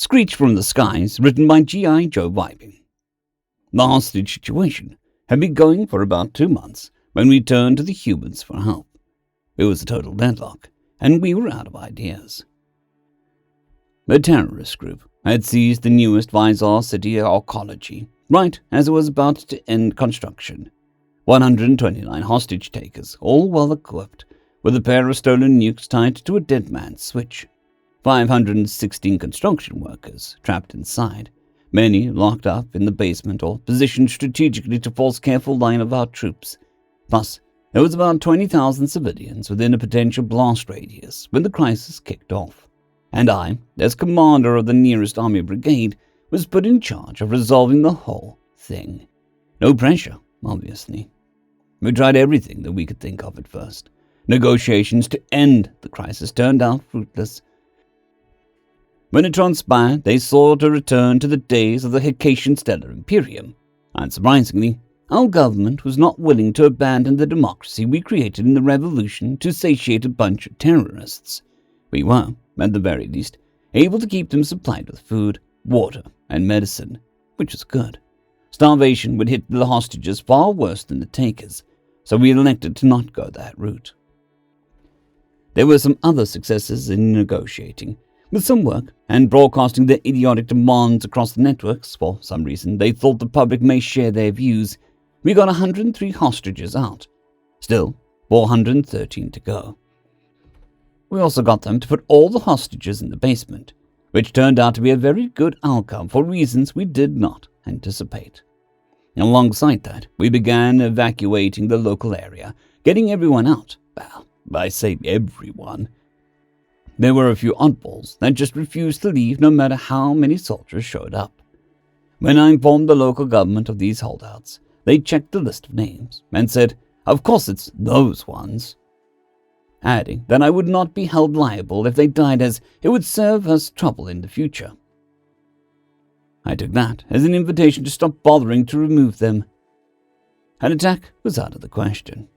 Screech from the Skies, written by GIJoeVibin. The hostage situation had been going for about 2 months when we turned to the humans for help. It was a total deadlock, and we were out of ideas. The terrorist group had seized the newest Visor city archaeology right as it was about to end construction. 129 hostage takers, all well equipped, with a pair of stolen nukes tied to a dead man's switch. 516 construction workers trapped inside, many locked up in the basement or positioned strategically to force careful line of our troops. Plus, there was about 20,000 civilians within a potential blast radius when the crisis kicked off. And I, as commander of the nearest army brigade, was put in charge of resolving the whole thing. No pressure, obviously. We tried everything that we could think of at first. Negotiations to end the crisis turned out fruitless. When it transpired, they sought a return to the days of the Hecatian Stellar Imperium. Unsurprisingly, our government was not willing to abandon the democracy we created in the revolution to satiate a bunch of terrorists. We were, at the very least, able to keep them supplied with food, water, and medicine, which was good. Starvation would hit the hostages far worse than the takers, so we elected to not go that route. There were some other successes in negotiating. With some work and broadcasting their idiotic demands across the networks, for some reason they thought the public may share their views, we got 103 hostages out. Still, 413 to go. We also got them to put all the hostages in the basement, which turned out to be a very good outcome for reasons we did not anticipate. Alongside that, we began evacuating the local area, getting everyone out. Well, I say everyone. There were a few oddballs that just refused to leave no matter how many soldiers showed up. When I informed the local government of these holdouts, they checked the list of names and said, "Of course it's those ones," adding that I would not be held liable if they died, as it would serve us trouble in the future. I took that as an invitation to stop bothering to remove them. An attack was out of the question.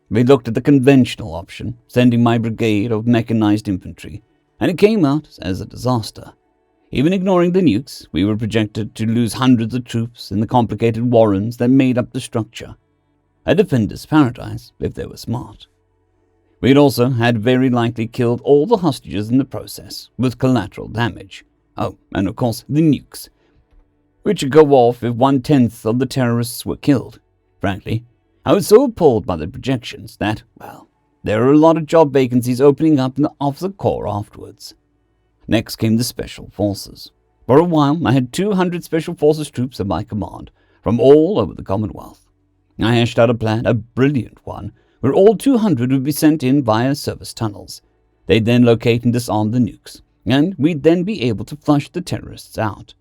We looked at the conventional option, sending my brigade of mechanized infantry, and it came out as a disaster. Even ignoring the nukes, we were projected to lose hundreds of troops in the complicated warrens that made up the structure. A defender's paradise, if they were smart. We had also had very likely killed all the hostages in the process, with collateral damage. Oh, and of course the nukes, which would go off if 1/10 of the terrorists were killed. Frankly, I was so appalled by the projections that, well, there are a lot of job vacancies opening up in the officer corps afterwards. Next came the Special Forces. For a while, I had 200 Special Forces troops at my command, from all over the Commonwealth. I hashed out a plan, a brilliant one, where all 200 would be sent in via service tunnels. They'd then locate and disarm the nukes, and we'd then be able to flush the terrorists out.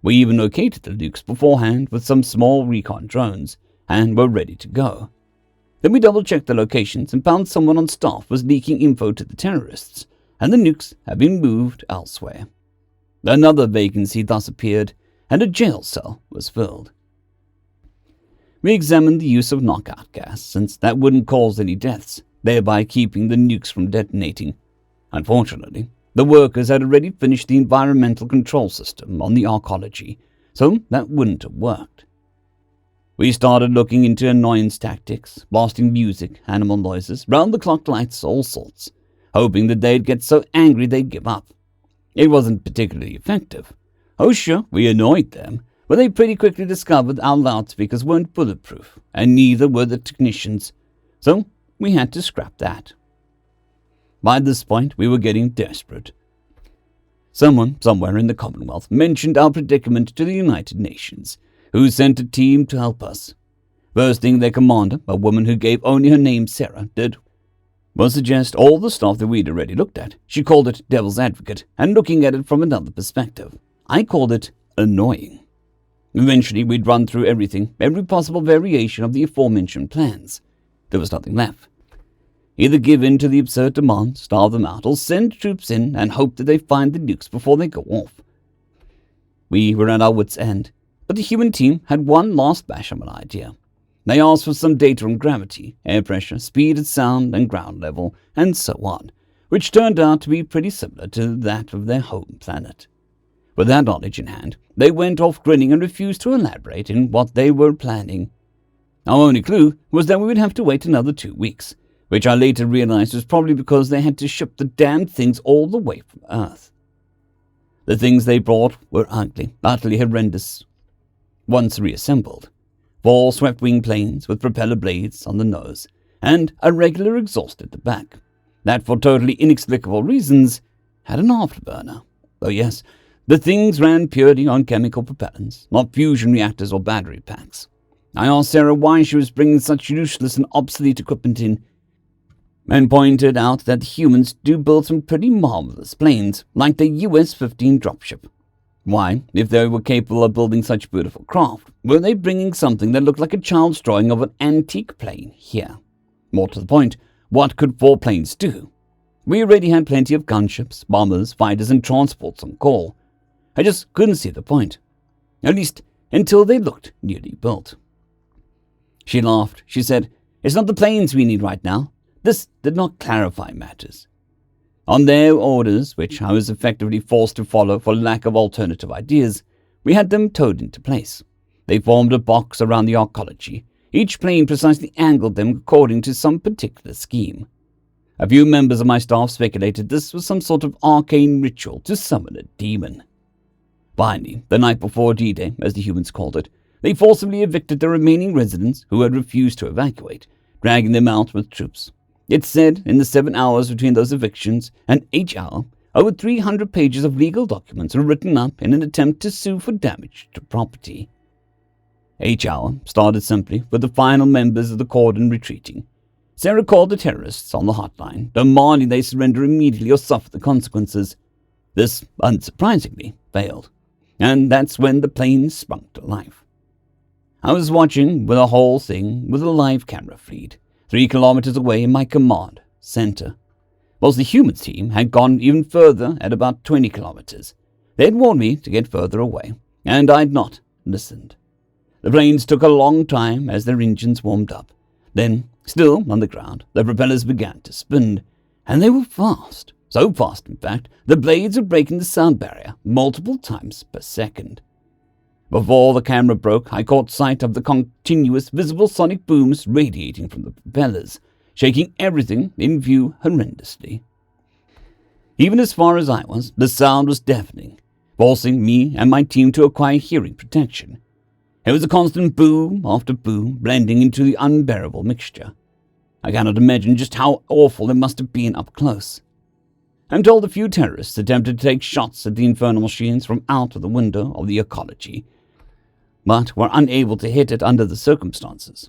We even located the nukes beforehand with some small recon drones, and were ready to go. Then we double-checked the locations and found someone on staff was leaking info to the terrorists, and the nukes had been moved elsewhere. Another vacancy thus appeared, and a jail cell was filled. We examined the use of knockout gas, since that wouldn't cause any deaths, thereby keeping the nukes from detonating. Unfortunately, the workers had already finished the environmental control system on the archaeology, so that wouldn't have worked. We started looking into annoyance tactics, blasting music, animal noises, round-the-clock lights, all sorts, hoping that they'd get so angry they'd give up. It wasn't particularly effective. Oh sure, we annoyed them, but they pretty quickly discovered our loudspeakers weren't bulletproof, and neither were the technicians, so we had to scrap that. By this point, we were getting desperate. Someone, somewhere in the Commonwealth, mentioned our predicament to the United Nations, who sent a team to help us. First thing their commander, a woman who gave only her name Sarah, did was suggest all the stuff that we'd already looked at. She called it devil's advocate, and looking at it from another perspective. I called it annoying. Eventually, we'd run through everything, every possible variation of the aforementioned plans. There was nothing left. Either give in to the absurd demand, starve them out, or send troops in and hope that they find the nukes before they go off. We were at our wits' end. But the human team had one last bash of an idea. They asked for some data on gravity, air pressure, speed of sound, and ground level, and so on, which turned out to be pretty similar to that of their home planet. With that knowledge in hand, they went off grinning and refused to elaborate in what they were planning. Our only clue was that we would have to wait another 2 weeks, which I later realized was probably because they had to ship the damned things all the way from Earth. The things they brought were ugly, utterly horrendous. Once reassembled, 4 swept-wing planes with propeller blades on the nose and a regular exhaust at the back, that for totally inexplicable reasons had an afterburner. Though yes, the things ran purely on chemical propellants, not fusion reactors or battery packs. I asked Sarah why she was bringing such useless and obsolete equipment in, and pointed out that the humans do build some pretty marvelous planes, like the US-15 dropship. Why, if they were capable of building such beautiful craft, were they bringing something that looked like a child's drawing of an antique plane here? More to the point, what could 4 planes do? We already had plenty of gunships, bombers, fighters, and transports on call. I just couldn't see the point. At least, until they looked nearly built. She laughed. She said, "It's not the planes we need right now." This did not clarify matters. On their orders, which I was effectively forced to follow for lack of alternative ideas, we had them towed into place. They formed a box around the arcology. Each plane precisely angled them according to some particular scheme. A few members of my staff speculated this was some sort of arcane ritual to summon a demon. Finally, the night before D-Day, as the humans called it, they forcibly evicted the remaining residents who had refused to evacuate, dragging them out with troops. It said in the 7 hours between those evictions and each hour, over 300 pages of legal documents were written up in an attempt to sue for damage to property. Each hour started simply with the final members of the cordon retreating. Sarah called the terrorists on the hotline, demanding they surrender immediately or suffer the consequences. This, unsurprisingly, failed, and that's when the plane sprung to life. I was watching the whole thing with a live camera feed, 3 kilometers away in my command center. Whilst the humans team had gone even further at about 20 kilometers. They had warned me to get further away, and I had not listened. The planes took a long time as their engines warmed up. Then, still on the ground, the propellers began to spin, and they were fast. So fast, in fact, the blades were breaking the sound barrier multiple times per second. Before the camera broke, I caught sight of the continuous visible sonic booms radiating from the propellers, shaking everything in view horrendously. Even as far as I was, the sound was deafening, forcing me and my team to acquire hearing protection. It was a constant boom after boom, blending into the unbearable mixture. I cannot imagine just how awful it must have been up close. I'm told a few terrorists attempted to take shots at the infernal machines from out of the window of the ecology, but were unable to hit it under the circumstances.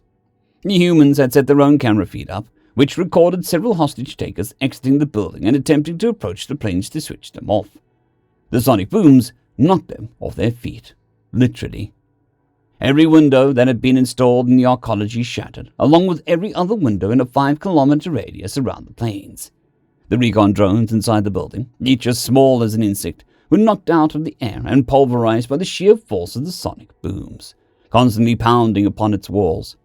The humans had set their own camera feed up, which recorded several hostage takers exiting the building and attempting to approach the planes to switch them off. The sonic booms knocked them off their feet, literally. Every window that had been installed in the arcology shattered, along with every other window in a 5-kilometer radius around the planes. The recon drones inside the building, each as small as an insect, were knocked out of the air and pulverized by the sheer force of the sonic booms, constantly pounding upon its walls.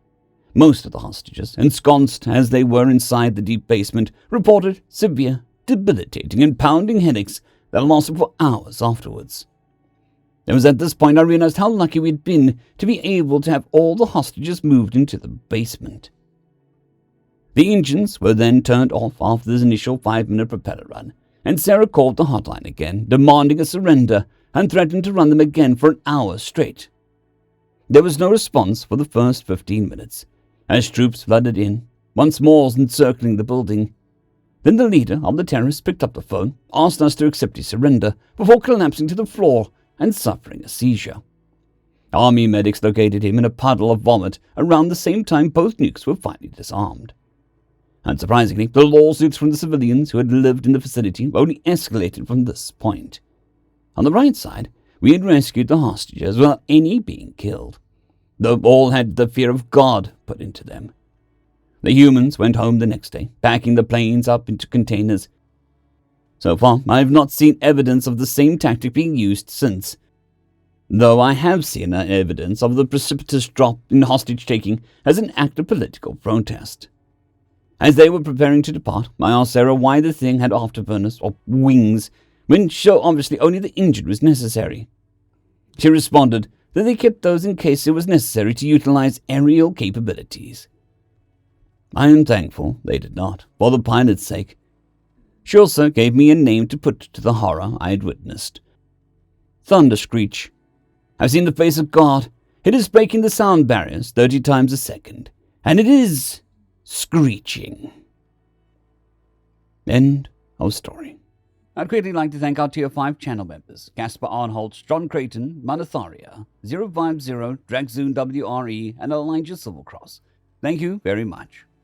Most of the hostages, ensconced as they were inside the deep basement, reported severe, debilitating and pounding headaches that lasted for hours afterwards. It was at this point I realized how lucky we'd been to be able to have all the hostages moved into the basement. The engines were then turned off after this initial 5-minute propeller run, and Sarah called the hotline again, demanding a surrender, and threatened to run them again for an hour straight. There was no response for the first 15 minutes, as troops flooded in, once more encircling the building. Then the leader of the terrorists picked up the phone, asked us to accept his surrender, before collapsing to the floor and suffering a seizure. Army medics located him in a puddle of vomit around the same time both nukes were finally disarmed. Unsurprisingly, the lawsuits from the civilians who had lived in the vicinity only escalated from this point. On the right side, we had rescued the hostages without any being killed, though all had the fear of God put into them. The humans went home the next day, packing the planes up into containers. So far, I have not seen evidence of the same tactic being used since, though I have seen evidence of the precipitous drop in hostage-taking as an act of political protest. As they were preparing to depart, I asked Sarah why the thing had afterburners or wings, when so obviously only the injured was necessary. She responded that they kept those in case it was necessary to utilize aerial capabilities. I am thankful they did not, for the pilot's sake. She also gave me a name to put to the horror I had witnessed. Thunder Screech. I've seen the face of God. It is breaking the sound barriers 30 times a second, and it is screeching. End of story. I'd quickly like to thank our Tier 5 channel members, Casper Arnholtz, John Creighton, Manatharia, 050, Dragzoon WRE, and Elijah Silvercross. Thank you very much.